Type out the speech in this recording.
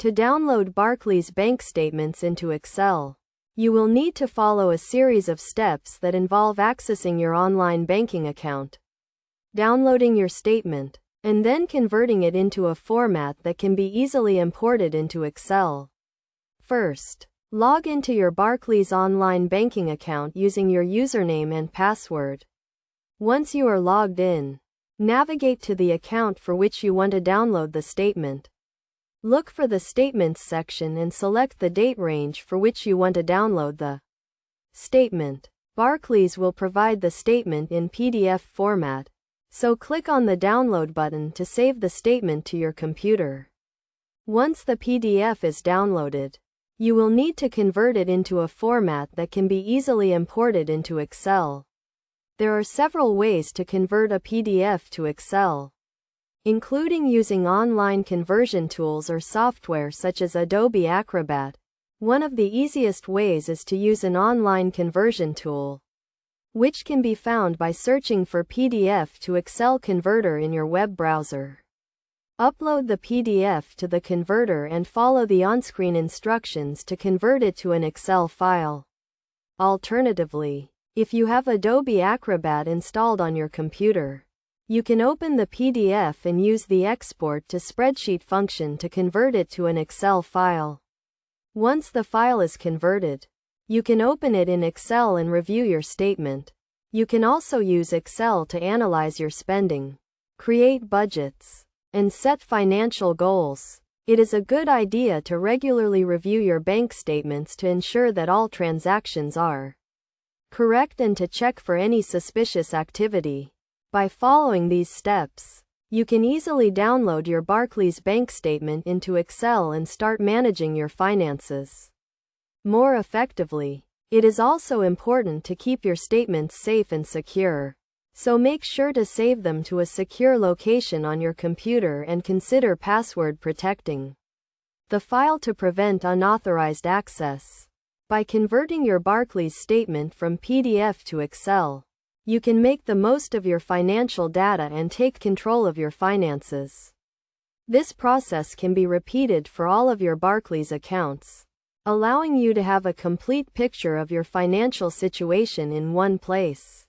To download Barclays bank statements into Excel, you will need to follow a series of steps that involve accessing your online banking account, downloading your statement, and then converting it into a format that can be easily imported into Excel. First, log into your Barclays online banking account using your username and password. Once you are logged in, navigate to the account for which you want to download the statement. Look for the Statements section and select the date range for which you want to download the statement. Barclays will provide the statement in PDF format, so click on the Download button to save the statement to your computer. Once the PDF is downloaded, you will need to convert it into a format that can be easily imported into Excel. There are several ways to convert a PDF to Excel, including using online conversion tools or software such as Adobe Acrobat. One of the easiest ways is to use an online conversion tool, which can be found by searching for PDF to Excel converter in your web browser. Upload the PDF to the converter and follow the on-screen instructions to convert it to an Excel file. Alternatively, if you have Adobe Acrobat installed on your computer, you can open the PDF and use the Export to Spreadsheet function to convert it to an Excel file. Once the file is converted, you can open it in Excel and review your statement. You can also use Excel to analyze your spending, create budgets, and set financial goals. It is a good idea to regularly review your bank statements to ensure that all transactions are correct and to check for any suspicious activity. By following these steps, you can easily download your Barclays bank statement into Excel and start managing your finances more effectively. It is also important to keep your statements safe and secure, so make sure to save them to a secure location on your computer and consider password protecting the file to prevent unauthorized access. By converting your Barclays statement from PDF to Excel, you can make the most of your financial data and take control of your finances. This process can be repeated for all of your Barclays accounts, allowing you to have a complete picture of your financial situation in one place.